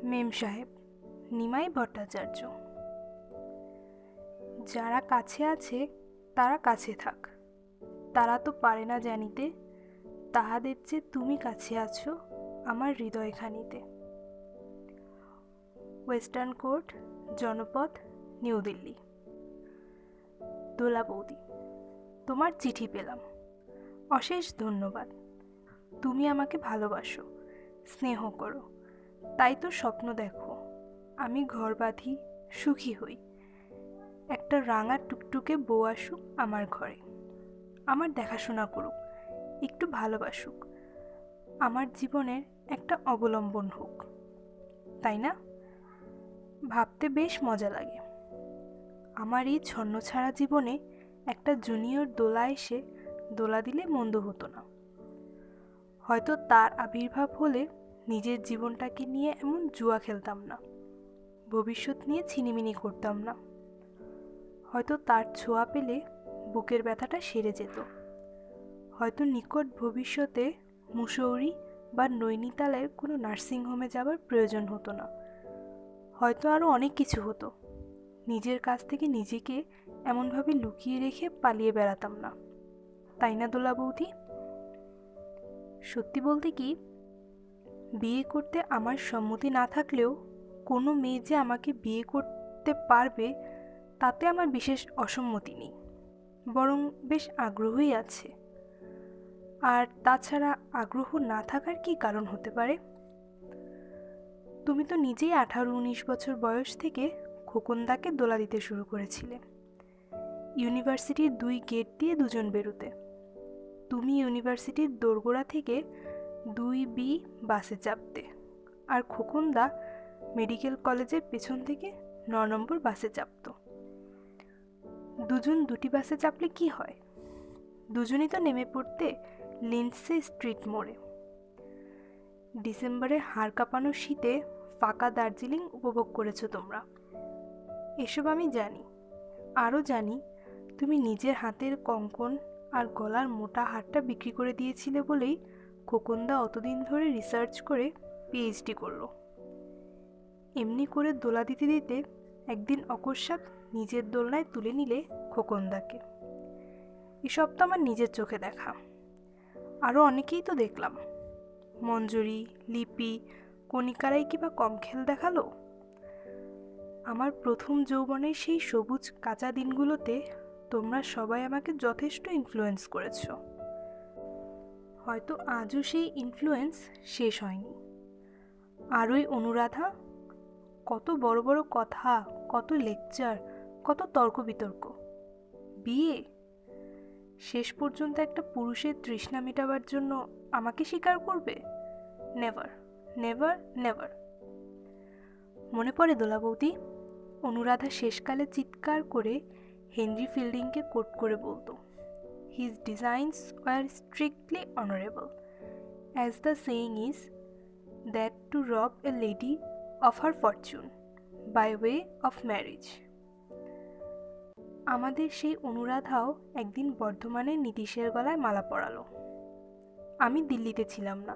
মেম সাহেব, নিমাই ভট্টাচার্য। যারা কাছে আছে তারা কাছে থাক, তারা তো পারে না জানিতে তাহাদের যে তুমি কাছে আছো আমার হৃদয়খানিতে। Western court, Janpath, new Delhi. Dola বৌদি, তোমার চিঠি পেলাম, অশেষ ধন্যবাদ। তুমি আমাকে ভালোবাসো, স্নেহ করো, তাই তো স্বপ্ন দেখো আমি ঘর বাঁধি, সুখী হই, একটা রাঙা টুকটুকে বউ আসুক আমার ঘরে, আমার দেখাশোনা করুক, একটু ভালোবাসুক, আমার জীবনের একটা অবলম্বন হোক। তাই না? ভাবতে বেশ মজা লাগে। আমার এই ছন্নছাড়া জীবনে একটা জুনিয়র দোলা এসে দোলা দিলে মন্দ হতো না। হয়তো তার আবির্ভাব হলে নিজের জীবনটাকে নিয়ে এমন জুয়া খেলতাম না, ভবিষ্যৎ নিয়ে ছিনিমিনি করতাম না। হয়তো তার ছোঁয়া পেলে বুকের ব্যথাটা সেরে যেত। হয়তো নিকট ভবিষ্যতে মুসৌরি বা নৈনিতালের কোনো নার্সিংহোমে যাবার প্রয়োজন হতো না। হয়তো আরও অনেক কিছু হতো। নিজের কাছ থেকে নিজেকে এমনভাবে লুকিয়ে রেখে পালিয়ে বেড়াতাম না। তাই না দোলা বৌদি? সত্যি বলতে কি, বিয়ে করতে আমার সম্মতি না থাকলেও কোনো মেয়ে যে আমাকে বিয়ে করতে পারবে তাতে আমার বিশেষ অসম্মতি নেই, বরং বেশ আগ্রহই আছে। আর তাছাড়া আগ্রহ না থাকার কি কারণ হতে পারে? তুমি তো নিজেই 18-19 বছর বয়স থেকে খোকনদাকে দোলা দিতে শুরু করেছিলে। ইউনিভার্সিটির 2 গেট দিয়ে দুজন বেরোতে। তুমি ইউনিভার্সিটির দোরগোড়া থেকে 2B বাসে চাপতে, আর খোকনদা মেডিকেল কলেজের পেছন থেকে 9 নম্বর বাসে চাপত। দুজন দুটি বাসে চাপলে কি হয়? দুজনই তো নেমে পড়তে লিন্ডসে স্ট্রিট মোড়ে। ডিসেম্বরে হাড় কাঁপানো শীতে ফাঁকা দার্জিলিং উপভোগ করেছো তোমরা। এসব আমি জানি। আরও জানি তুমি নিজের হাতের কঙ্কন আর গলার মোটা হারটা বিক্রি করে দিয়েছিলে বলেই খোকনদা অতদিন ধরে রিসার্চ করে পিএইচডি করলো। এমনি করে দোলা দিতে দিতে একদিন অকস্মাৎ নিজের দোলনায় তুলে নিলে খোকনদাকে। এসব তো আমার নিজের চোখে দেখা। আরও অনেকেই তো দেখলাম। মঞ্জুরি, লিপি, কণিকারাই কি বা কম খেল দেখালো? আমার প্রথম যৌবনের সেই সবুজ কাঁচা দিনগুলোতে তোমরা সবাই আমাকে যথেষ্ট ইনফ্লুয়েন্স করেছ। হয়তো আজও সেই ইনফ্লুয়েন্স শেষ হয়নি। আর ওই অনুরাধা, কত বড় বড় কথা, কত লেকচার, কত তর্ক বিতর্ক। বিয়ে শেষ পর্যন্ত একটা পুরুষের তৃষ্ণা মেটাবার জন্য আমাকে স্বীকার করবে? Never, never, never. মনে পড়ে দোলা বৌদি, অনুরাধা শেষকালে চিৎকার করে হেনরি ফিল্ডিংকে কোট করে বলতো, his designs were strictly honourable, as the saying is, that to rob a lady of her fortune by way of marriage. আমাদের সেই অনুরাধাও একদিন বর্ধমানের নীতিশের গলায় মালা পরালো। আমি দিল্লিতে ছিলাম না,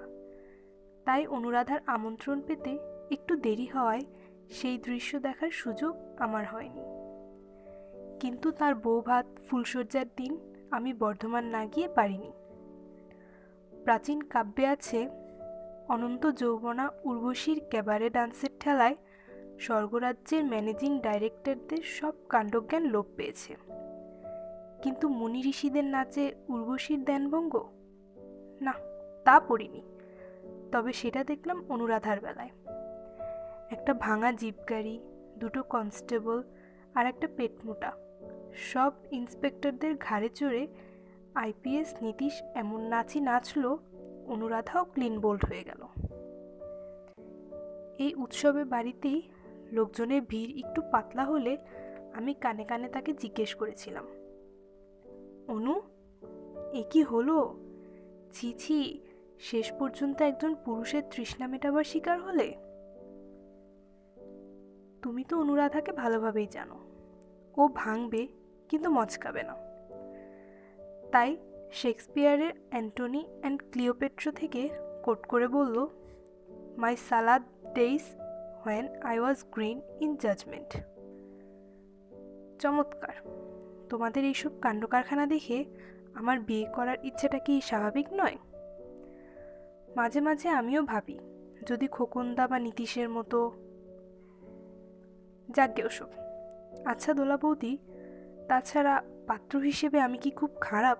তাই অনুরাধার আমন্ত্রণ পেতে একটু দেরি হওয়ায় সেই দৃশ্য দেখার সুযোগ আমার হয়নি। কিন্তু তার বৌভাত ফুলশয্যার দিন আমি বর্ধমান না গিয়ে পারিনি। প্রাচীন কাব্যে আছে, অনন্ত যৌবনা উর্বশীর ক্যাবারে ডান্সের ঠেলায় স্বর্গরাজ্যের ম্যানেজিং ডাইরেক্টরদের সব কাণ্ডজ্ঞান লোপ পেয়েছে, কিন্তু মুনি ঋষিদের নাচে উর্বশীর ধ্যানভঙ্গ? না, তা পড়িনি। তবে সেটা দেখলাম অনুরাধার বেলায়। একটা ভাঙা জিপ গাড়ি, 2 কনস্টেবল আর একটা পেটমোটা সব ইন্সপেক্টরদের ঘাড়ে চড়ে আইপিএস নীতিশ এমন নাচই নাচলো, অনুরাধাও ক্লিন বোল্ড হয়ে গেল। এই উৎসবে বাড়িতেই লোকজনের ভিড় একটু পাতলা হলে আমি কানে কানে তাকে জিজ্ঞেস করেছিলাম, অনু, এ কি হলো? ছি ছি, শেষ পর্যন্ত একজন পুরুষের তৃষ্ণা মেটাবার শিকার হলে? তুমি তো অনুরাধাকে ভালোভাবেই জানো, ও ভাঙবে কিন্তু মচকাবে না। তাই শেক্সপিয়ারের অ্যান্টনি অ্যান্ড ক্লিওপেট্রা থেকে কোট করে বলল, মাই সালাদ days when I was green in judgment. চমৎকার। তোমাদের এইসব কাণ্ডকারখানা দেখে আমার বিয়ে করার ইচ্ছেটা কি স্বাভাবিক নয়? মাঝে মাঝে আমিও ভাবি, যদি খোকনদা বা নীতিশের মতো। যাকগে ওসব। আচ্ছা দোলা বৌদি, তাছাড়া পাত্র হিসেবে আমি কি খুব খারাপ?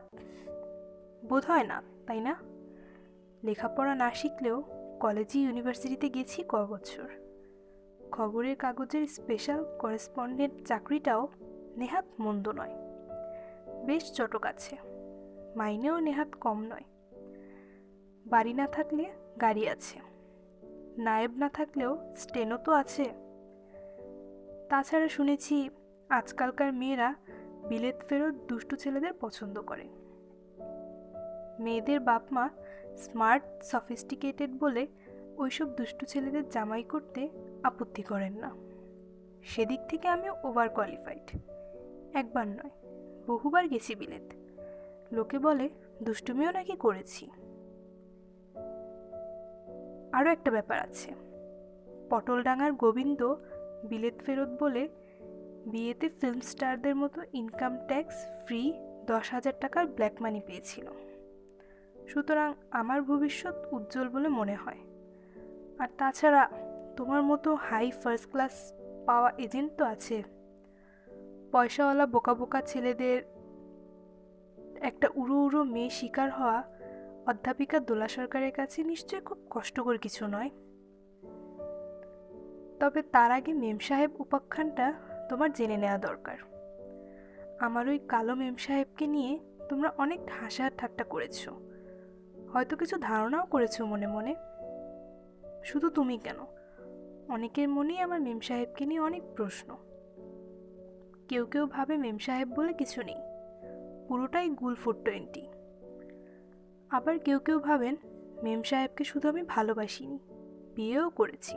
বোধ হয় না, তাই না? লেখাপড়া না শিখলেও কলেজে ইউনিভার্সিটিতে গেছি বছর। খবরের কাগজের স্পেশাল করেসপন্ডেন্ট চাকরিটাও নেহাত মন্দ নয়, বেশ চটক আছে, মাইনেও নেহাত কম নয়। বাড়ি না থাকলে গাড়ি আছে, নায়েব না থাকলেও স্টেনো তো আছে। তাছাড়া শুনেছি আজকালকার মেয়েরা বিলেত ফেরত দুষ্টু ছেলেদের পছন্দ করে। মেয়েদের বাপ মা স্মার্ট সফিস্টিকেটেড বলে ওইসব দুষ্টু ছেলেদের জামাই করতে আপত্তি করেন না। সেদিক থেকে আমিও ওভার কোয়ালিফাইড। একবার নয়, বহুবার গেছি বিলেত। লোকে বলে দুষ্টুমিও নাকি করেছি। আরও একটা ব্যাপার আছে, পটলডাঙ্গার গোবিন্দ বিলেত ফেরত বলে বিয়েতে ফিল্ম স্টারদের মতো ইনকাম ট্যাক্স ফ্রি 10,000 টাকার ব্ল্যাক মানি পেয়েছিল। সুতরাং আমার ভবিষ্যৎ উজ্জ্বল বলে মনে হয়। আর তাছাড়া তোমার মতো হাই ফার্স্ট ক্লাস পাওয়া এজেন্ট তো আছে। পয়সাওয়ালা বোকা বোকা ছেলেদের একটা উড়ো উড়ো মেয়ে শিকার হওয়া অধ্যাপিকা দোলা সরকারের কাছে নিশ্চয়ই খুব কষ্টকর কিছু নয়। তবে তার আগে মেম সাহেব উপাখ্যানটা তোমার জেনে নেওয়া দরকার। আমার ওই কালো মেম সাহেবকে নিয়ে তোমরা অনেক হাসা ঠাট্টা করেছো, হয়তো কিছু ধারণাও করেছো মনে মনে। শুধু তুমি কেন, অনেকের মনেই আমার মেম সাহেবকে নিয়ে অনেক প্রশ্ন। কেউ কেউ ভাবে মেম সাহেব বলে কিছু নেই, পুরোটাই গুল 420। আবার কেউ কেউ ভাবেন মেম সাহেবকে শুধু আমি ভালোবাসিনি, বিয়েও করেছি।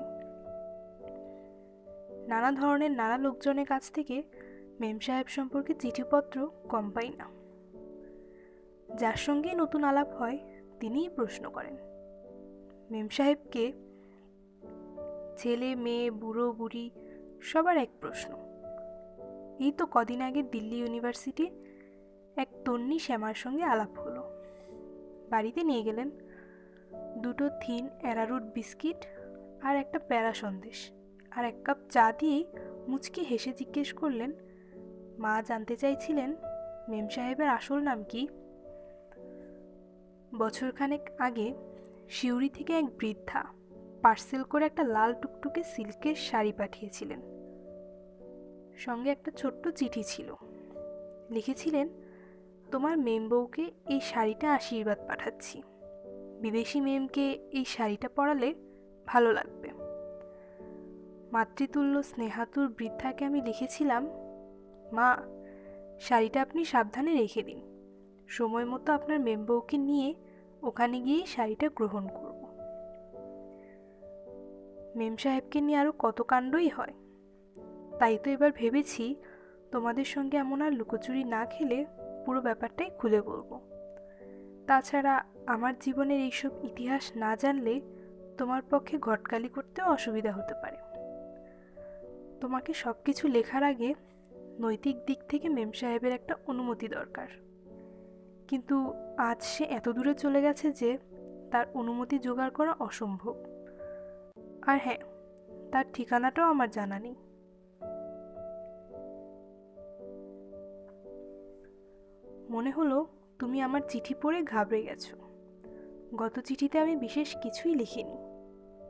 নানা ধরনের নানা লোকজনের কাছ থেকে মেম সাহেব সম্পর্কে চিঠিপত্র কম পাই না। যার সঙ্গেই নতুন আলাপ হয় তিনিই প্রশ্ন করেন, মেম সাহেবকে? ছেলে মেয়ে বুড়ো বুড়ি সবার এক প্রশ্ন। এই তো কদিন আগে দিল্লি ইউনিভার্সিটি এক তন্নি শ্যামার সঙ্গে আলাপ হলো। বাড়িতে নিয়ে গেলেন, 2টো থিন অ্যারারুট বিস্কিট আর একটা প্যারা সন্দেশ আর 1 কাপ চা দিয়েই মুচকি হেসে জিজ্ঞেস করলেন, মা জানতে চাইছিলেন মেম সাহেবের আসল নাম কি? বছরখানেক আগে সিউড়ি থেকে এক বৃদ্ধা পার্সেল করে একটা লাল টুকটুকে সিল্কের শাড়ি পাঠিয়েছিলেন। সঙ্গে একটা ছোট্ট চিঠি ছিল। লিখেছিলেন, তোমার মেম বউকে এই শাড়িটা আশীর্বাদ পাঠাচ্ছি। বিদেশি মেমকে এই শাড়িটা পরালে ভালো লাগবে। মাতৃতুল্য স্নেহাতুর বৃদ্ধাকে আমি লিখেছিলাম, মা শাড়িটা আপনি সাবধানে রেখে দিন, সময় মতো আপনার মেম বউকে নিয়ে ওখানে গিয়েই শাড়িটা গ্রহণ করব। মেম সাহেবকে নিয়ে আরও কত কাণ্ডই হয়। তাই তো এবার ভেবেছি তোমাদের সঙ্গে এমন আর লুকোচুরি না খেলে পুরো ব্যাপারটাই খুলে বলবো। তাছাড়া আমার জীবনের এইসব ইতিহাস না জানলে তোমার পক্ষে ঘটকালি করতেও অসুবিধা হতে পারে। তোমাকে সব কিছু লেখার আগে নৈতিক দিক থেকে মেম সাহেবের একটা অনুমতি দরকার। কিন্তু আজ সে এত দূরে চলে গেছে যে তার অনুমতি জোগাড় করা অসম্ভব। আর হ্যাঁ, তার ঠিকানাটাও আমার জানা নেই। মনে হলো তুমি আমার চিঠি পড়ে ঘাবড়ে গেছো। গত চিঠিতে আমি বিশেষ কিছুই লিখিনি,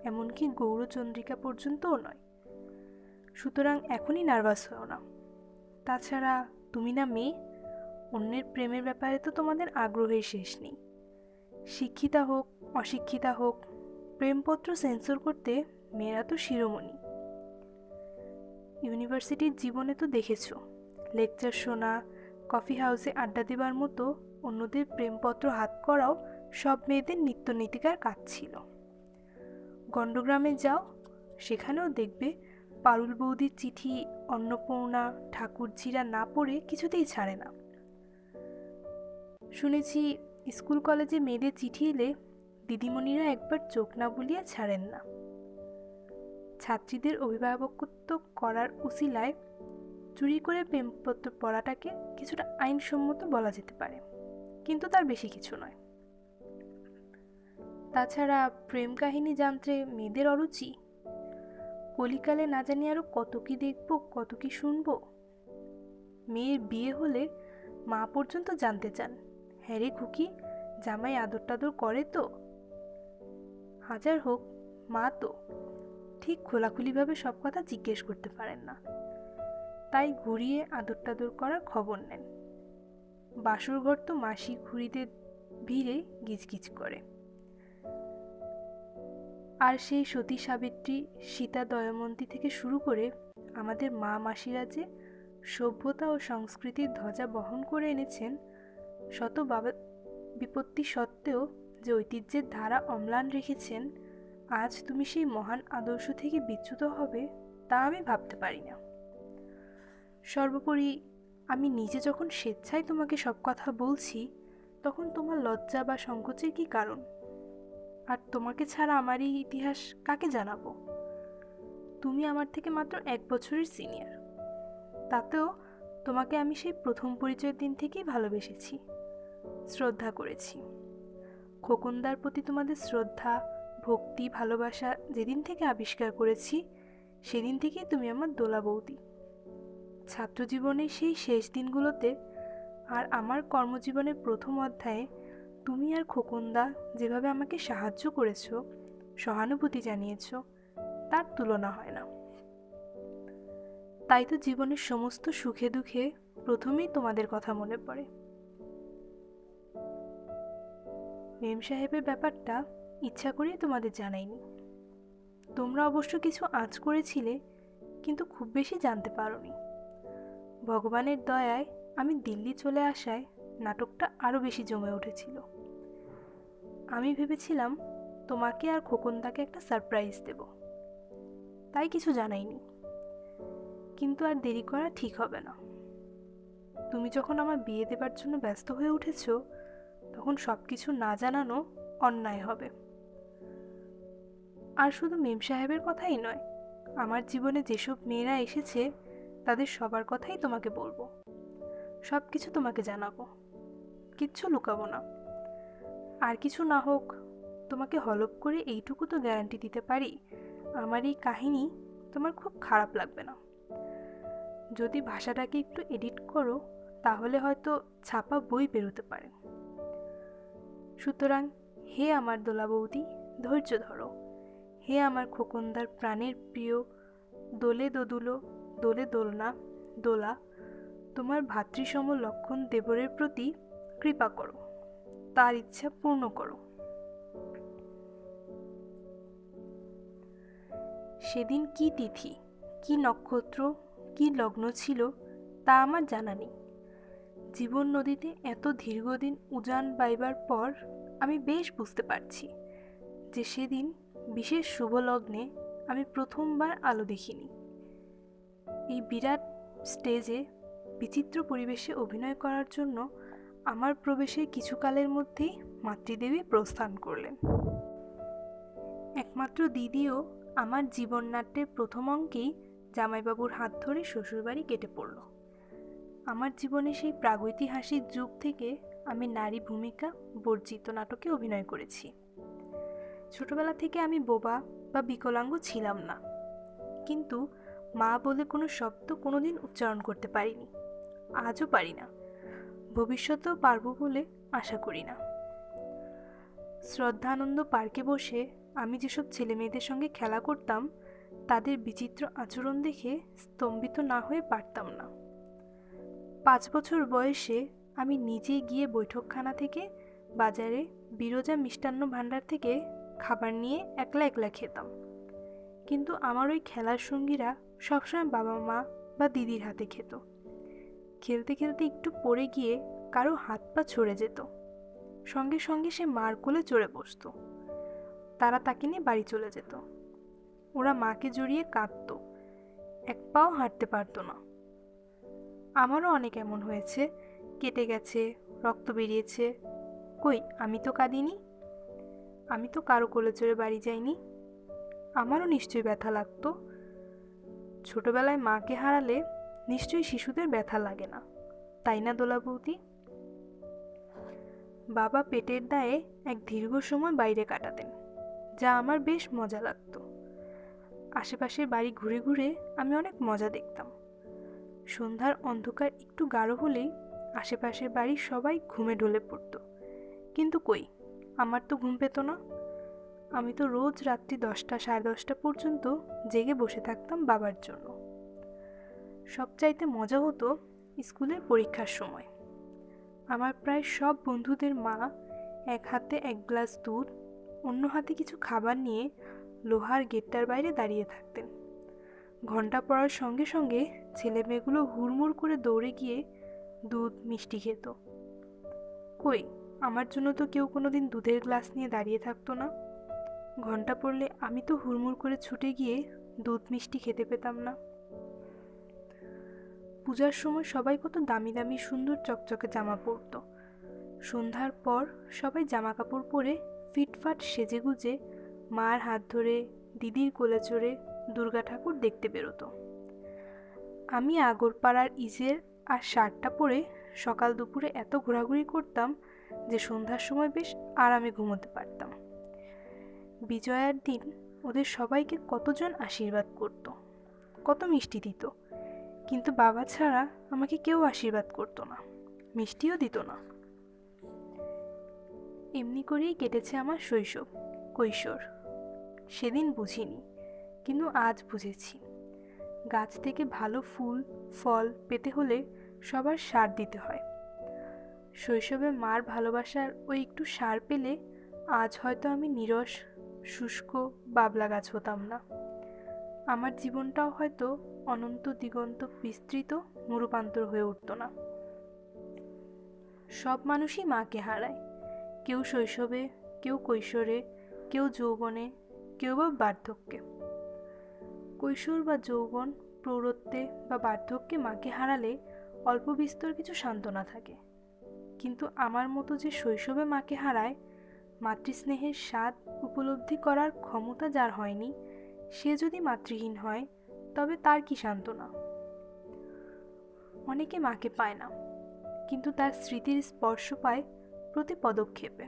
এমনকি গৌরচন্দ্রিকা পর্যন্তও নয়। সুতরাং এখনই নার্ভাস হও না। তাছাড়া তুমি না মেয়ে, অন্যের প্রেমের ব্যাপারে তো তোমাদের আগ্রহের শেষ নেই। শিক্ষিতা হোক অশিক্ষিতা হোক, প্রেমপত্র সেন্সর করতে মেয়েরা তো শিরোমণি। ইউনিভার্সিটির জীবনে তো দেখেছো, লেকচার শোনা, কফি হাউসে আড্ডা দেবার মতো অন্যদের প্রেমপত্র হাত করাও সব মেয়েদের নিত্যনৈতিকার কাজ ছিল। গণ্ডগ্রামে যাও, সেখানেও দেখবে পারুল বৌদির চিঠি অন্নপূর্ণা ঠাকুরঝিরা না পড়ে কিছুতেই ছাড়ে না। শুনেছি স্কুল কলেজে মেয়েদের চিঠি এলে দিদিমণিরা একবার চোখ না বুলিয়ে ছাড়েন না। ছাত্রীদের অভিভাবকত্ব করার উসিলায় চুরি করে প্রেমপত্র পড়াটাকে কিছুটা আইনসম্মত বলা যেতে পারে, কিন্তু তার বেশি কিছু নয়। তাছাড়া প্রেম কাহিনী জানতে মেয়েদের অরুচি। কলিকালে না জানি আরো কত কি দেখবো, কত কি শুনবো। মেয়ের বিয়ে হলে মা পর্যন্ত জানতে চান, হ্যাঁ রে খুকি, জামাই আদর টাদর করে তো? হাজার হোক, মা তো ঠিক খোলাখুলিভাবে সব কথা জিজ্ঞেস করতে পারেন না, তাই ঘুরিয়ে আদর টাদর করার খবর নেন। বাসরঘর তো মাসি ঘুরিতে ভিড়ে গিজগিজ করে। আর সেই সতী সাবিত্রী, সীতা দয়ামন্তী থেকে শুরু করে আমাদের মা মাসিরা যে সভ্যতা ও সংস্কৃতির ধ্বজা বহন করে এনেছেন, শত বিপত্তি সত্ত্বেও যে ঐতিহ্যের ধারা অম্লান রেখেছেন, আজ তুমি সেই মহান আদর্শ থেকে বিচ্যুত হবে তা আমি ভাবতে পারি না। সর্বোপরি আমি নিজে যখন স্বেচ্ছায় তোমাকে সব কথা বলছি, তখন তোমার লজ্জা বা সংকোচের কি কারণ? আর তোমাকে ছাড়া আমার এই ইতিহাস কাকে জানাবো? তুমি আমার থেকে মাত্র 1 বছরের সিনিয়র, তাতেও তোমাকে আমি সেই প্রথম পরিচয়ের দিন থেকেই ভালোবেসেছি, শ্রদ্ধা করেছি। খোকনদার প্রতি তোমাদের শ্রদ্ধা, ভক্তি, ভালোবাসা যেদিন থেকে আবিষ্কার করেছি, সেদিন থেকেই তুমি আমার দোলা বৌদি। ছাত্রজীবনের সেই শেষ দিনগুলোতে আর আমার কর্মজীবনের প্রথম অধ্যায়ে তুমি আর খোকনদা যেভাবে আমাকে সাহায্য করেছো, সহানুভূতি জানিয়েছো, তার তুলনা হয় না। তাই তো জীবনের সমস্ত সুখে দুঃখে প্রথমেই তোমাদের কথা মনে পড়ে। মেম সাহেবের ব্যাপারটা ইচ্ছা করেই তোমাদের জানাইনি। তোমরা অবশ্য কিছু আঁচ করেছিলে, কিন্তু খুব বেশি জানতে পারোনি। ভগবানের দয়ায় আমি দিল্লি চলে আসায় নাটকটা আরও বেশি জমে উঠেছিল। আমি ভেবেছিলাম তোমাকে আর খোকনদাকে একটা সারপ্রাইজ দেব, তাই কিছু জানাইনি। কিন্তু আর দেরি করা ঠিক হবে না। তুমি যখন আমার বিয়ে দেবার জন্য ব্যস্ত হয়ে উঠেছ, তখন সব কিছু না জানানো অন্যায় হবে। আর শুধু মেম সাহেবের কথাই নয়, আমার জীবনে যেসব মেয়েরা এসেছে তাদের সবার কথাই তোমাকে বলবো, সব কিছু তোমাকে জানাবো, কিচ্ছু লুকাবো না। আর কিছু না হোক, তোমাকে হলপ করে এইটুকু তো গ্যারান্টি দিতে পারি, আমার এই কাহিনী তোমার খুব খারাপ লাগবে না। যদি ভাষাটাকে একটু এডিট করো, তাহলে হয়তো ছাপা বই বেরোতে পারে। সুতরাং হে আমার দোলা বৌদি, ধৈর্য ধরো। হে আমার খোকনদার প্রাণের প্রিয় দোলে দোদুলো, দোলে দোলনা দোলা, তোমার ভাতৃসম লক্ষণ দেবরের প্রতি কৃপা করো, তার ইচ্ছা পূর্ণ করো। সেদিন কি তিথি, কি নক্ষত্র, কি লগ্ন ছিল তা আমার জানা নেই। জীবন নদীতে এত দীর্ঘদিন উজান বাইবার পর আমি বেশ বুঝতে পারছি যে সেদিন বিশেষ শুভ লগ্নে আমি প্রথমবার আলো দেখিনি। এই বিরাট স্টেজে বিচিত্র পরিবেশে অভিনয় করার জন্য আমার প্রবেশের কিছুকালের মধ্যেই মাতৃদেবী প্রস্থান করলেন। একমাত্র দিদিও আমার জীবননাট্যের প্রথম অঙ্কেই জামাইবাবুর হাত ধরে শ্বশুরবাড়ি কেটে পড়ল। আমার জীবনে সেই প্রাগৈতিহাসিক যুগ থেকে আমি নারী ভূমিকা বর্জিত নাটকে অভিনয় করেছি। ছোটবেলা থেকে আমি বোবা বা বিকলাঙ্গ ছিলাম না, কিন্তু মা বলে কোনো শব্দ কোনোদিন উচ্চারণ করতে পারিনি, আজও পারি না, ভবিষ্যতেও পারবো বলে আশা করি না। শ্রদ্ধানন্দ পার্কে বসে আমি যেসব ছেলে মেয়েদের সঙ্গে খেলা করতাম, তাদের বিচিত্র আচরণ দেখে স্তম্ভিত না হয়ে পারতাম না। 5 বছর বয়সে আমি নিজে গিয়ে বৈঠকখানা থেকে বাজারে বিরজা মিষ্টান্ন ভাণ্ডার থেকে খাবার নিয়ে একলা একলা খেতাম, কিন্তু আমার ওই খেলার সঙ্গীরা সবসময় বাবা মা বা দিদির হাতে খেত। খেলতে খেলতে একটু পড়ে গিয়ে কারো হাত পা ছড়ে যেত, সঙ্গে সঙ্গে সে মার কোলে চড়ে বসত। তারা তাকে নিয়ে বাড়ি চলে যেত। ওরা মাকে জড়িয়ে কাঁদত, এক পাও হাঁটতে পারত না। আমারও অনেক এমন হয়েছে, কেটে গেছে, রক্ত বেরিয়েছে, কই আমি তো কাঁদিনি, আমি তো কারো কোলে চড়ে বাড়ি যাইনি। আমারও নিশ্চয়ই ব্যথা লাগতো। ছোটবেলায় মাকে হারালে নিশ্চয়ই শিশুদের ব্যথা লাগে না, তাই না দোলা বৌদি? বাবা পেটের দায়ে এক দীর্ঘ সময় বাইরে কাটাতেন, যা আমার বেশ মজা লাগতো। আশেপাশের বাড়ি ঘুরে ঘুরে আমি অনেক মজা দেখতাম। সন্ধ্যার অন্ধকার একটু গাঢ় হলেই আশেপাশের বাড়ির সবাই ঘুমে ঢলে পড়ত, কিন্তু কই, আমার তো ঘুম পেত না। আমি তো রোজ রাত্রি 10টা সাড়ে 10টা পর্যন্ত জেগে বসে থাকতাম বাবার জন্য। সবচাইতে মজা হতো স্কুলের পরীক্ষার সময়। আমার প্রায় সব বন্ধুদের মা এক হাতে এক গ্লাস দুধ, অন্য হাতে কিছু খাবার নিয়ে লোহার গেটটার বাইরে দাঁড়িয়ে থাকতেন। ঘন্টা পড়ার সঙ্গে সঙ্গে ছেলে মেয়েগুলো হুড়মুড় করে দৌড়ে গিয়ে দুধ মিষ্টি খেত। কই, আমার জন্য তো কেউ কোনোদিন দুধের গ্লাস নিয়ে দাঁড়িয়ে থাকতো না। ঘন্টা পড়লে আমি তো হুড়মুড় করে ছুটে গিয়ে দুধ মিষ্টি খেতে পেতাম না। পূজার সময় সবাই কত দামি দামি সুন্দর চকচকে জামা পরত। সন্ধ্যার পর সবাই জামা কাপড় পরে ফিটফাট সেজেগুজে মার হাত ধরে দিদির কোলে চড়ে দুর্গা ঠাকুর দেখতে বেরোতো। আমি আগরপাড়ার ইজের আর শার্টটা পরে সকাল দুপুরে এত ঘোরাঘুরি করতাম যে সন্ধ্যার সময় বেশ আরামে ঘুমোতে পারতাম। বিজয়ার দিন ওদের সবাইকে কতজন আশীর্বাদ করত, কত মিষ্টি দিত, কিন্তু বাবা ছাড়া আমাকে কেউ আশীর্বাদ করতো না, মিষ্টিও দিত না। এমনি করেই কেটেছে আমার শৈশব, কৈশোর। সেদিন বুঝিনি, কিন্তু আজ বুঝেছি। গাছ থেকে ভালো ফুল ফল পেতে হলে সবার সার দিতে হয়। শৈশবে মার ভালোবাসার ওই একটু সার পেলে আজ হয়তো আমি নীরস শুষ্ক বাবলা গাছ হতাম না। আমার জীবনটাও হয়তো অনন্ত দিগন্ত বিস্তৃত মরূপান্তর হয়ে উঠত না। সব মানুষই মাকে হারায়, কেউ শৈশবে, কেউ কৈশোরে, কেউ যৌবনে, কেউ বা বার্ধক্যে। কৈশোর বা যৌবন, প্রৌঢ়ত্বে বা বার্ধক্যে মাকে হারালে অল্প বিস্তর কিছু সান্ত্বনা থাকে, কিন্তু আমার মতো যে শৈশবে মাকে হারায়, মাতৃস্নেহের স্বাদ উপলব্ধি করার ক্ষমতা যার হয়নি, সে যদি মাতৃহীন হয় তবে তার কি সান্ত্বনা? অনেকে মাকে পায় না, কিন্তু তার স্মৃতির স্পর্শ পায় প্রতি পদক্ষেপে।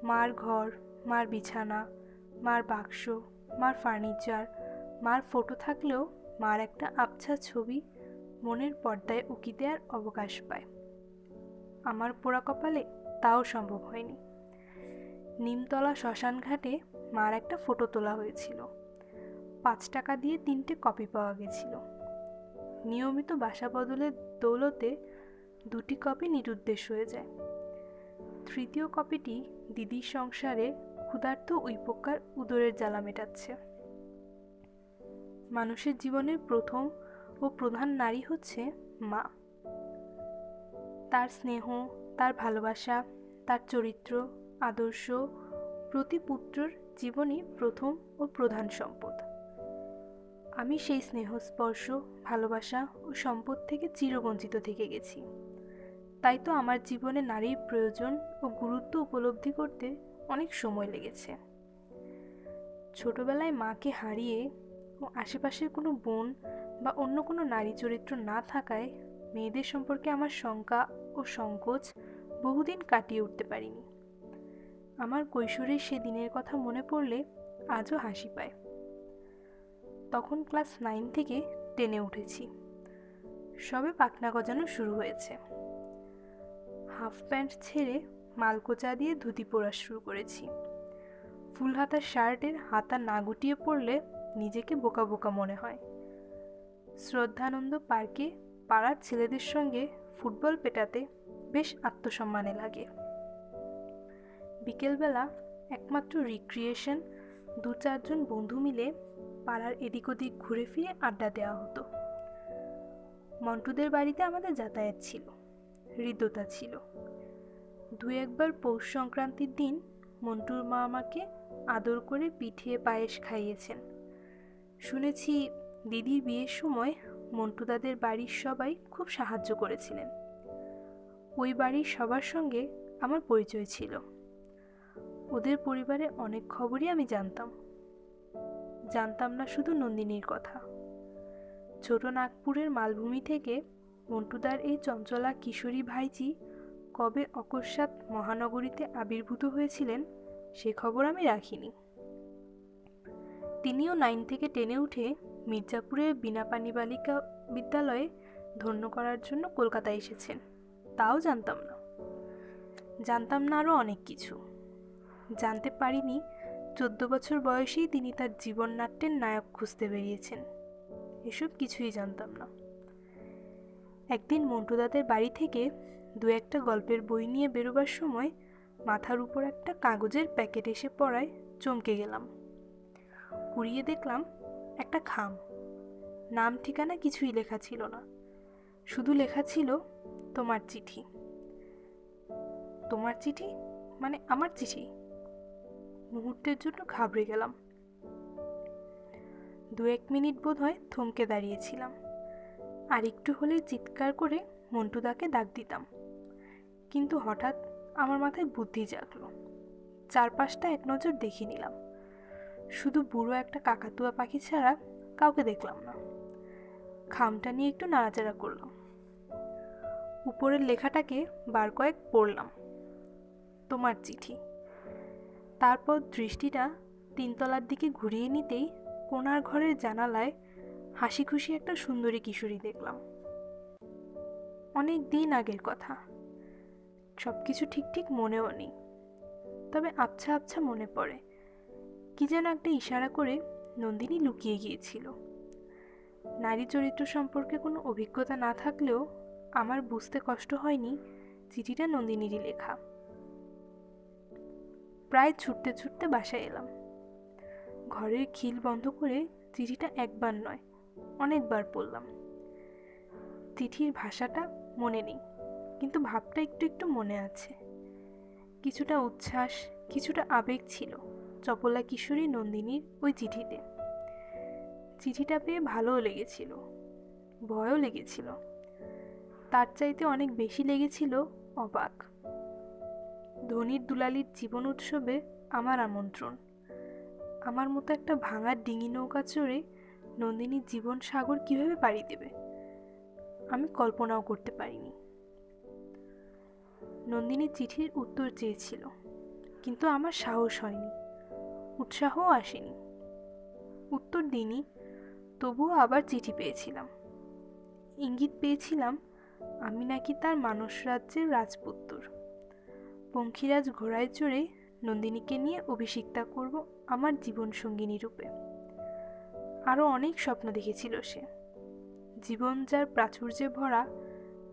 মার ঘর, মার বিছানা, মার বাক্স, মার ফার্নিচার, মার ফটো থাকলেও মার একটা আবছা ছবি মনের পর্দায় উকি দেওয়ার অবকাশ পায়। আমার পোড়া কপালে তাও সম্ভব হয়নি। নিমতলা শ্মশান ঘাটে মার একটা ফটো তোলা হয়েছিল। 5 টাকা দিয়ে 3টে কপি পাওয়া গেছিল। নিয়মিত বাসা বদলের দৌলতে 2টি কপি নিরুদ্দেশ হয়ে যায়। তৃতীয় কপিটি দিদির সংসারে ক্ষুধার্ত উইপোকার উদরের জ্বালা মেটাচ্ছে। মানুষের জীবনের প্রথম ও প্রধান নারী হচ্ছে মা। তার স্নেহ, তার ভালোবাসা, তার চরিত্র, আদর্শ প্রতি পুত্রর জীবনই প্রথম ও প্রধান সম্পদ। আমি সেই স্নেহ স্পর্শ, ভালোবাসা ও সম্পদ থেকে চিরবঞ্চিত থেকে গেছি। তাই তো আমার জীবনে নারীর প্রয়োজন ও গুরুত্ব উপলব্ধি করতে অনেক সময় লেগেছে। ছোটবেলায় মাকে হারিয়ে ও আশেপাশের কোনো বোন বা অন্য কোনো নারী চরিত্র না থাকায় মেয়েদের সম্পর্কে আমার শঙ্কা ও সংকোচ বহুদিন কাটিয়ে উঠতে পারিনি। আমার কৈশোরের সে দিনের কথা মনে পড়লে আজও হাসি পায়। তখন ক্লাস 9 থেকে 10-এ উঠেছি। সবে পাখনা গজানো শুরু হয়েছে। হাফ প্যান্ট ছেড়ে মালকোচা দিয়ে ধুতি পরা শুরু করেছি। ফুল হাতা শার্টের হাতা না গুটিয়ে পড়লে নিজেকে বোকা বোকা মনে হয়। শ্রদ্ধানন্দ পার্কে পাড়ার ছেলেদের সঙ্গে ফুটবল পেটাতে বেশ আত্মসম্মানে লাগে। বিকেলবেলা একমাত্র রিক্রিয়েশন 2-4 জন বন্ধু মিলে পাড়ার এদিক ওদিক ঘুরে ফিরে আড্ডা দেওয়া হতো। মন্টুদের বাড়িতে আমাদের যাতায়াত ছিল, হৃদ্যতা ছিল। 2-1 বার পৌষ সংক্রান্তির দিন মন্টুর মা আমাকে আদর করে পিঠে পায়েস খাইয়েছেন। শুনেছি দিদির বিয়ের সময় মন্টুদাদের বাড়ির সবাই খুব সাহায্য করেছিলেন। ওই বাড়ির সবার সঙ্গে আমার পরিচয় ছিল। ওদের পরিবারে অনেক খবরই আমি জানতাম। জানতাম না শুধু নন্দিনীর কথা। ছোট নাগপুরের মালভূমি থেকে মন্টুদার এই চঞ্চলা কিশোরী ভাইজি কবে অকস্মাৎ মহানগরীতে আবির্ভূত হয়েছিলেন সে খবর আমি রাখিনি। তিনিও 9 থেকে 10-এ উঠে মির্জাপুরের বিনাপানি বালিকা বিদ্যালয়ে ধন্য করার জন্য কলকাতায় এসেছেন, তাও জানতাম না। জানতাম না আরও অনেক কিছু। জানতে পারিনি 14 বছর বয়সেই তিনি তার জীবননাট্যের নায়ক খুঁজতে বেরিয়েছেন। এসব কিছুই জানতাম না। একদিন মন্টুদাদের বাড়ি থেকে 2-একটা গল্পের বই নিয়ে বেরোবার সময় মাথার উপর একটা কাগজের প্যাকেট এসে পড়ায় চমকে গেলাম। কুড়িয়ে দেখলাম একটা খাম। নাম ঠিকানা কিছুই লেখা ছিল না, শুধু লেখা ছিল তোমার চিঠি। তোমার চিঠি মানে আমার চিঠি? মুহূর্তের জন্য ঘাবড়ে গেলাম। 2-1 মিনিট বোধহয় থমকে দাঁড়িয়েছিলাম। আর একটু হলেই চিৎকার করে মন্টুদাকে ডাক দিতাম। কিন্তু হঠাৎ আমার মাথায় বুদ্ধি জাগলো। চারপাশটা এক নজর দেখে নিলাম। শুধু বুড়ো একটা কাকাতুয়া পাখি ছাড়া কাউকে দেখলাম না। খামটা নিয়ে একটু নাড়াচাড়া করলাম। উপরের লেখাটাকে বার কয়েক পড়লাম, তোমার চিঠি। তারপর দৃষ্টিটা 3তলার দিকে ঘুরিয়ে নিতেই কোণার ঘরের জানালায় হাসি খুশি একটা সুন্দরী কিশোরী দেখলাম। অনেক দিন আগের কথা, সব কিছু ঠিক ঠিক মনেও নেই, তবে আবছা আবছা মনে পড়ে কি যেন একটা ইশারা করে নন্দিনী লুকিয়ে গিয়েছিল। নারী চরিত্র সম্পর্কে কোনো অভিজ্ঞতা না থাকলেও আমার বুঝতে কষ্ট হয়নি চিঠিটা নন্দিনীরই লেখা। প্রায় ছুটতে ছুটতে বাসায় এলাম। ঘরের খিল বন্ধ করে চিঠিটা একবার নয় অনেকবার পড়লাম। চিঠির ভাষাটা মনে নেই, কিন্তু ভাবটা একটু একটু মনে আছে। কিছুটা উচ্ছ্বাস, কিছুটা আবেগ ছিল চপলা কিশোরী নন্দিনীর ওই চিঠিতে। চিঠিটা পেয়ে ভালোও লেগেছিল, ভয়ও লেগেছিল, তার চাইতে অনেক বেশি লেগেছিল অবাক। ধনির দুলালির জীবন উৎসবে আমার আমন্ত্রণ। আমার মতো একটা ভাঙা ডিঙি নৌকা চড়ে নন্দিনীর জীবন সাগর কিভাবে পাড়ি দেবে আমি কল্পনাও করতে পারিনি। নন্দিনী চিঠির উত্তর চেয়েছিল, কিন্তু আমার সাহস হয়নি, উৎসাহও আসেনি। উত্তর দিইনি, তবুও আবার চিঠি পেয়েছিলাম। ইঙ্গিত পেয়েছিলাম আমি নাকি তার মানস রাজ্যের রাজপুত্র। পঙ্খিরাজ ঘোড়ায় চড়ে নন্দিনীকে নিয়ে অভিষিক্তা করব আমার জীবন সঙ্গিনী রূপে। আরও অনেক স্বপ্ন দেখেছিল সে। জীবন যার প্রাচুর্যে ভরা,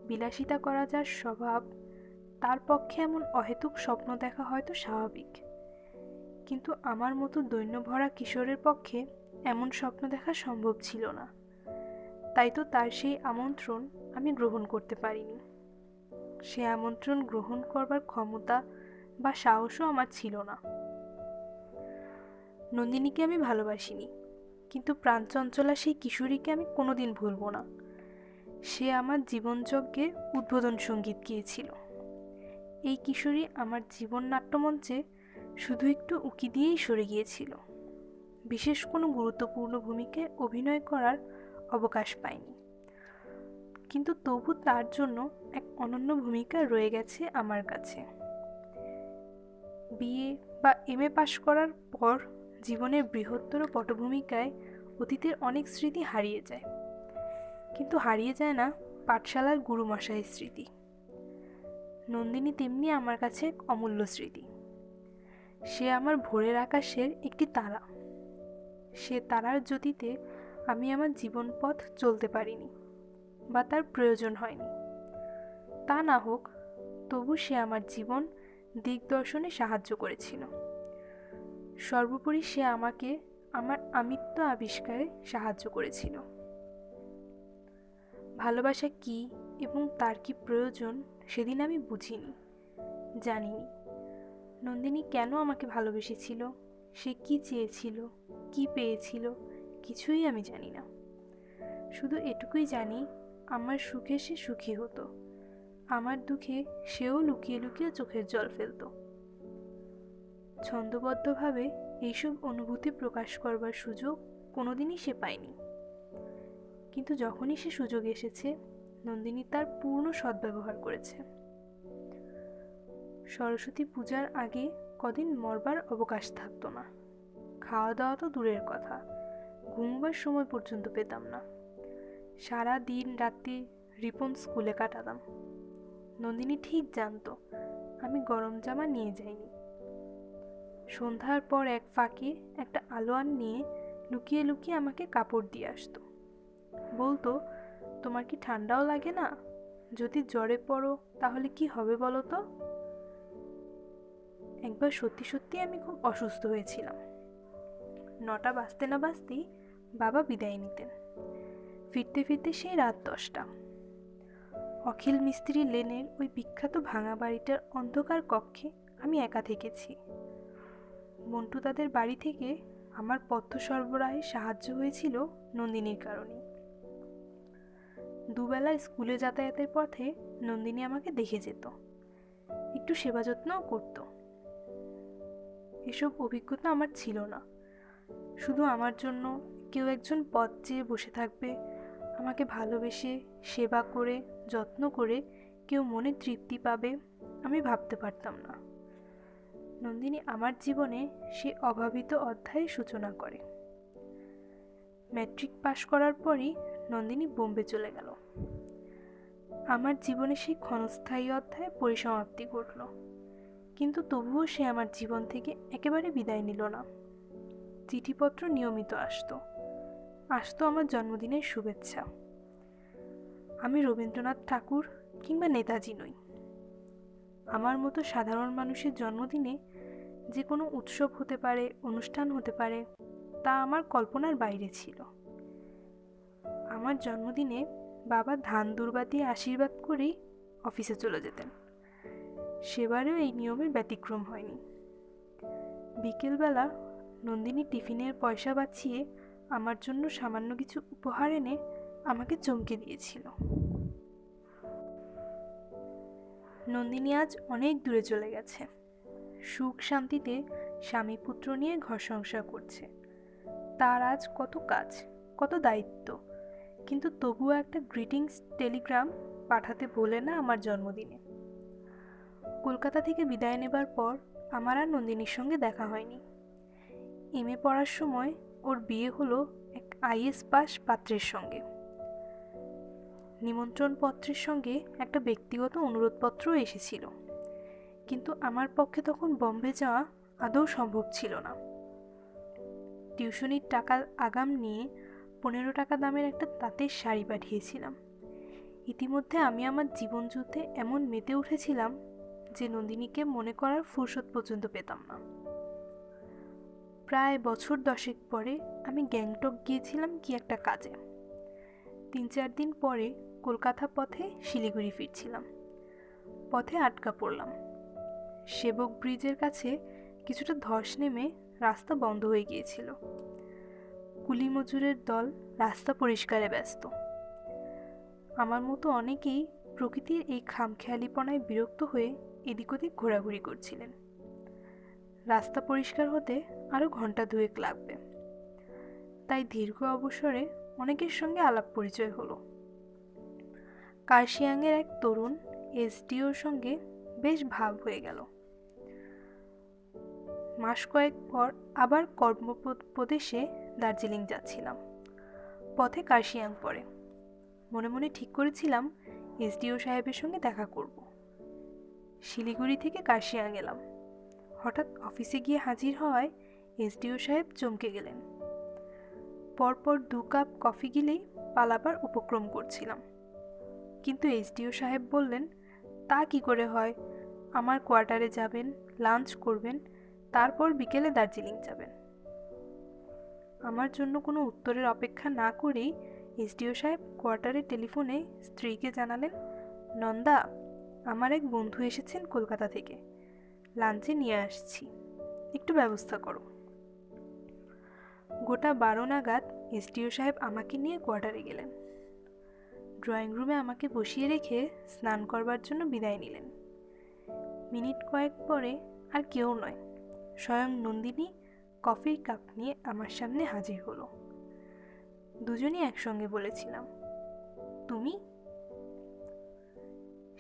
বিলাসিতা করা যার স্বভাব, তার পক্ষে এমন অহেতুক স্বপ্ন দেখা হয়তো স্বাভাবিক, কিন্তু আমার মতো দৈন্যভরা কিশোরের পক্ষে এমন স্বপ্ন দেখা সম্ভব ছিল না। তাই তো তার সেই আমন্ত্রণ আমি গ্রহণ করতে পারিনি। সে আমন্ত্রণ গ্রহণ করবার ক্ষমতা বা সাহসও আমার ছিল না। নন্দিনীকে আমি ভালোবাসিনি, কিন্তু প্রাণচঞ্চলা সেই কিশোরীকে আমি কোনোদিন ভুলব না। সে আমার জীবনযজ্ঞের উদ্বোধন সঙ্গীত গিয়েছিল। এই কিশোরী আমার জীবন নাট্যমঞ্চে শুধু একটু উকি দিয়েই সরে গিয়েছিল। বিশেষ কোনো গুরুত্বপূর্ণ ভূমিকায় অভিনয় করার অবকাশ পায়নি, কিন্তু তবু তার জন্য এক অনন্য ভূমিকা রয়ে গেছে আমার কাছে। বিএ বা এমএ পাশ করার পর জীবনের বৃহত্তর পটভূমিকায় অতীতের অনেক স্মৃতি হারিয়ে যায়, কিন্তু হারিয়ে যায় না পাঠশালার গুরুমশাইয়ের স্মৃতি। নন্দিনী তেমনি আমার কাছে এক অমূল্য স্মৃতি। সে আমার ভোরের আকাশের একটি তারা। সে তারার জ্যোতিতে আমি আমার জীবন পথ চলতে পারিনি, বা তার প্রয়োজন হয়নি। তা না হোক, তবু সে আমার জীবন দিগদর্শনে সাহায্য করেছিল। সর্বোপরি সে আমাকে আমার আমিত্ব আবিষ্কারে সাহায্য করেছিল। ভালোবাসা কি এবং তার কি প্রয়োজন সেদিন আমি বুঝিনি, জানিনি। নন্দিনী কেন আমাকে ভালোবেসেছিল, সে কি চেয়েছিল, কি পেয়েছিল, কিছুই আমি জানি না। শুধু এটুকুই জানি আমার সুখে সে সুখী হতো, আমার দুঃখে সেও লুকিয়ে লুকিয়ে চোখের জল ফেলত। ছন্দবদ্ধভাবে এইসব অনুভূতি প্রকাশ করবার সুযোগ কোনোদিনই সে পায়নি, কিন্তু যখনই সে সুযোগ এসেছে নন্দিনী তার পূর্ণ সদ্ব্যবহার করেছে। সরস্বতী পূজার আগে কদিন মরবার অবকাশ থাকতো না। খাওয়া দাওয়া তো দূরের কথা, ঘুমবার সময় পর্যন্ত পেতাম না। সারা দিন রাত্রি রিপন স্কুলে কাটাতাম। নন্দিনী ঠিক জানতো আমি গরম জামা নিয়ে যাইনি। সন্ধ্যার পর এক ফাঁকে একটা আলোয়ান নিয়ে লুকিয়ে লুকিয়ে আমাকে কাপড় দিয়ে আসতো। বলতো, তোমার কি ঠান্ডাও লাগে না? যদি জ্বরে পড়ো তাহলে কি হবে বলো তো? একবার সত্যি সত্যি আমি খুব অসুস্থ হয়েছিলাম। 9টা বাজতে না বাজতেই বাবা বিদায় নিতেন। ফিরতে ফিরতে সেই রাত 10টা। অখিল মিস্ত্রি লেনের ওই বিখ্যাত ভাঙা বাড়িটার অন্ধকার কক্ষে আমি একা থেকেছি। মন্টু তাদের বাড়ি থেকে আমার পথ্য সরবরাহে সাহায্য হয়েছিল নন্দিনীর কারণে। দুবেলা স্কুলে যাতায়াতের পথে নন্দিনী আমাকে দেখে যেত, একটু সেবা যত্নও করত। এসব অভিজ্ঞতা আমার ছিল না। শুধু আমার জন্য কেউ একজন পথ চেয়ে বসে থাকবে, আমাকে ভালোবেসে সেবা করে যত্ন করে কেউ মনে তৃপ্তি পাবে, আমি ভাবতে পারতাম না। নন্দিনী আমার জীবনে সে অভাবিত অধ্যায়ের সূচনা করে। ম্যাট্রিক পাশ করার পরই নন্দিনী বোম্বে চলে গেল। আমার জীবনে সেই ক্ষণস্থায়ী অধ্যায়ে পরিসমাপ্তি ঘটল, কিন্তু তবুও সে আমার জীবন থেকে একেবারে বিদায় নিল না। চিঠিপত্র নিয়মিত আসতো আমার জন্মদিনের শুভেচ্ছা। আমি রবীন্দ্রনাথ ঠাকুর কিংবা নেতাজি নই। আমার মতো সাধারণ মানুষের জন্মদিনে যে কোনো উৎসব হতে পারে, অনুষ্ঠান হতে পারে, তা আমার কল্পনার বাইরে ছিল। আমার জন্মদিনে বাবা ধান দুর্বা দিয়ে আশীর্বাদ করেই অফিসে চলে যেতেন। সেবারেও এই নিয়মের ব্যতিক্রম হয়নি। বিকেলবেলা নন্দিনী টিফিনের পয়সা বাঁচিয়ে আমার জন্য সামান্য কিছু উপহার এনে আমাকে চমকে দিয়েছিল। নন্দিনী আজ অনেক দূরে চলে গেছে। সুখ শান্তিতে স্বামী পুত্র নিয়ে ঘর সংসার করছে। তার আজ কত কাজ, কত দায়িত্ব, কিন্তু তবুও একটা গ্রিটিংস টেলিগ্রাম পাঠাতে ভোলে না আমার জন্মদিনে। কলকাতা থেকে বিদায় নেবার পর আমার আর নন্দিনীর সঙ্গে দেখা হয়নি। এমএ পড়ার সময় ওর বিয়ে হলো এক আইএস পাস পাত্রের সঙ্গে। নিমন্ত্রণ পত্রের সঙ্গে একটা ব্যক্তিগত অনুরোধপত্রও এসেছিল, কিন্তু আমার পক্ষে তখন বম্বে যাওয়া আদৌ সম্ভব ছিল না। টিউশনির টাকার আগাম নিয়ে 15 টাকা দামের একটা তাঁতের শাড়ি পাঠিয়েছিলাম। ইতিমধ্যে আমি আমার জীবনযুদ্ধে এমন মেতে উঠেছিলাম যে নন্দিনীকে মনে করার ফুরসত পর্যন্ত পেতাম না। প্রায় বছর 10 পরে আমি গ্যাংটক গিয়েছিলাম কি একটা কাজে। 3-4 দিন পরে কলকাতা পথে শিলিগুড়ি ফিরছিলাম। পথে আটকা পড়লাম। সেবক ব্রিজের কাছে কিছুটা ধস নেমে রাস্তা বন্ধ হয়ে গিয়েছিল। কুলি মজুরের দল রাস্তা পরিষ্কারে ব্যস্ত। আমার মতো অনেকেই প্রকৃতির এই খামখেয়ালিপনায় বিরক্ত হয়ে এদিক ওদিক ঘোরাঘুরি করছিলেন। রাস্তা পরিষ্কার হতে আরও ঘন্টা 2 লাগবে। তাই দীর্ঘ অবসরে অনেকের সঙ্গে আলাপ পরিচয় হলো। কার্শিয়াংয়ের এক তরুণ এসডিওর সঙ্গে বেশ ভাব হয়ে গেল। মাস কয়েক পর আবার কর্মপ্রদেশে দার্জিলিং যাচ্ছিলাম। পথে কার্শিয়াং পড়ে। মনে মনে ঠিক করেছিলাম এসডিও সাহেবের সঙ্গে দেখা করব। শিলিগুড়ি থেকে কার্শিয়াং এলাম। হঠাৎ অফিসে গিয়ে হাজির হওয়ায় এসডিও সাহেব চমকে গেলেন। পরপর 2 কাপ কফি গিলেই পালাবার উপক্রম করছিলাম, কিন্তু এসডিও সাহেব বললেন, তা কি করে হয়? আমার কোয়ার্টারে যাবেন, লাঞ্চ করবেন, তারপর বিকেলে দার্জিলিং যাবেন। আমার জন্য কোনো উত্তরের অপেক্ষা না করেই এসডিও সাহেব কোয়ার্টারে টেলিফোনে স্ত্রীকে জানালেন, নন্দা, আমার এক বন্ধু এসেছেন কলকাতা থেকে, লাঞ্চে নিয়ে আসছি, একটু ব্যবস্থা করো। গোটা 12 নাগাদ এসডিও সাহেব আমাকে নিয়ে কোয়ার্টারে গেলেন। ড্রয়িং রুমে আমাকে বসিয়ে রেখে স্নান করবার জন্য বিদায় নিলেন। মিনিট কয়েক পরে আর কেউ নয়, স্বয়ং নন্দিনী কফির কাপ নিয়ে আমার সামনে হাজির হলো। দুজনই একসঙ্গে বলেছিলাম, তুমি?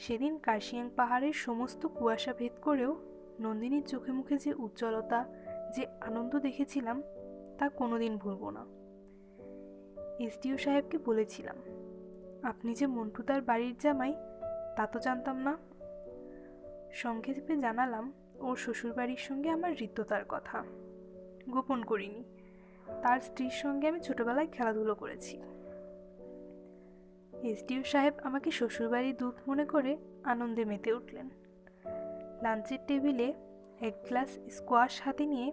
সেদিন কার্শিয়াং পাহাড়ের সমস্ত কুয়াশা ভেদ করেও নন্দিনীর চোখে মুখে যে উজ্জ্বলতা, যে আনন্দ দেখেছিলাম তা কোনোদিন ভুলব না। এসডিও সাহেবকে বলেছিলাম, আপনি যে মন্টুদার বাড়ির জামাই তা তো জানতাম না। সংক্ষেপে জানালাম ওর শ্বশুরবাড়ির সঙ্গে আমার হৃদ্যতার কথা। গোপন করিনি, তার স্ত্রীর সঙ্গে আমি ছোটবেলায় খেলাধুলো করেছি। এসডিও সাহেব আমাকে শ্বশুরবাড়ির দূত মনে করে আনন্দে মেতে উঠলেন। লাঞ্চের টেবিলে এক গ্লাস স্কোয়াশ হাতে নিয়ে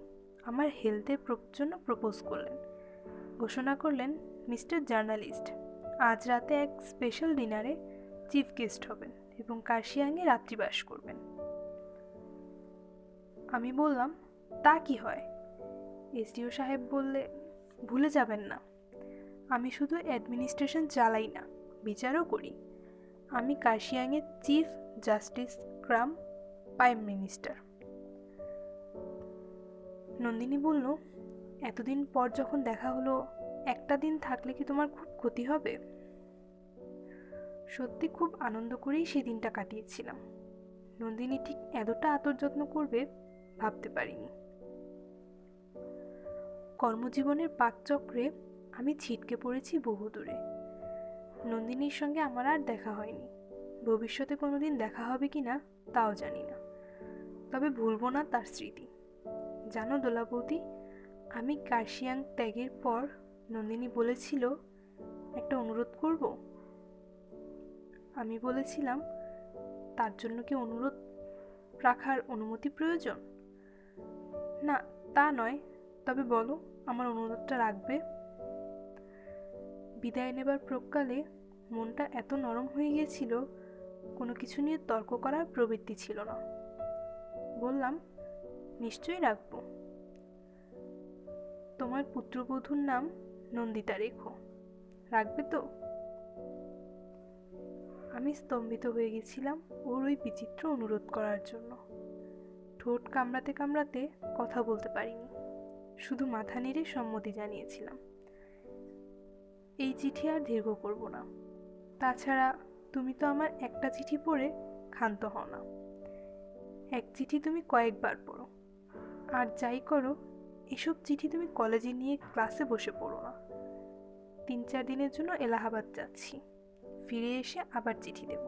আমার হেলথের জন্য প্রপোজ করলেন। ঘোষণা করলেন, মিস্টার জার্নালিস্ট, আজ রাতে এক স্পেশাল ডিনারে চিফ গেস্ট হবেন এবং কার্শিয়াংয়ে রাত্রিবাস করবেন। আমি বললাম, তা কি হয়? এসডিও সাহেব বললে, ভুলে যাবেন না, আমি শুধু অ্যাডমিনিস্ট্রেশন চালাই না, বিচারও করি। আমি কার্শিয়াংয়ের চিফ জাস্টিস ক্রাম প্রাইম মিনিস্টার। নন্দিনী বলল, এতদিন পর যখন দেখা হলো, একটা দিন থাকলে কি তোমার খুব ক্ষতি হবে? সত্যি খুব আনন্দ করেই সেই দিনটা কাটিয়েছিলাম। নন্দিনী ঠিক এতটা আদর যত্ন করবে ভাবতে পারিনি। কর্মজীবনের পাকচক্রে আমি ছিটকে পড়েছি বহুদূরে। নন্দিনীর সঙ্গে আমার আর দেখা হয়নি। ভবিষ্যতে কোনোদিন দেখা হবে কি না তাও জানি না, তবে ভুলবো না তার স্মৃতি। জানো দোলা বৌদি, আমি কার্শিয়াং ত্যাগের পর নন্দিনী বলেছিল একটা অনুরোধ করব। আমি বলেছিলাম, তার জন্য কি অনুরোধ রাখার অনুমতি প্রয়োজন? না, তা নয়, তবে বলো, আমার অনুরোধটা রাখবে? বিদায় নেবার প্রকালে মনটা এত নরম হয়ে গিয়েছিল, কোনো কিছু নিয়ে তর্ক করার প্রবৃত্তি ছিল না। বললাম, নিশ্চয়ই রাখবো। তোমার পুত্রবধূর নাম নন্দিতা রেখো, রাখবে তো? আমি স্তম্ভিত হয়ে গেছিলাম ওর ওই বিচিত্র অনুরোধ করার জন্য। ঠোঁট কামড়াতে কামড়াতে কথা বলতে পারিনি, শুধু মাথা নেড়ে সম্মতি জানিয়েছিলাম। এই চিঠি আর দীর্ঘ করব না। তাছাড়া তুমি তো আমার একটা চিঠি পড়ে ক্ষান্ত হও না। এক চিঠি তুমি কয়েকবার পড়ো, আর যাই করো এসব চিঠি তুমি কলেজে নিয়ে ক্লাসে বসে পড়ো না। 3-4 দিনের জন্য এলাহাবাদ যাচ্ছি, ফিরে এসে আবার চিঠি দেব।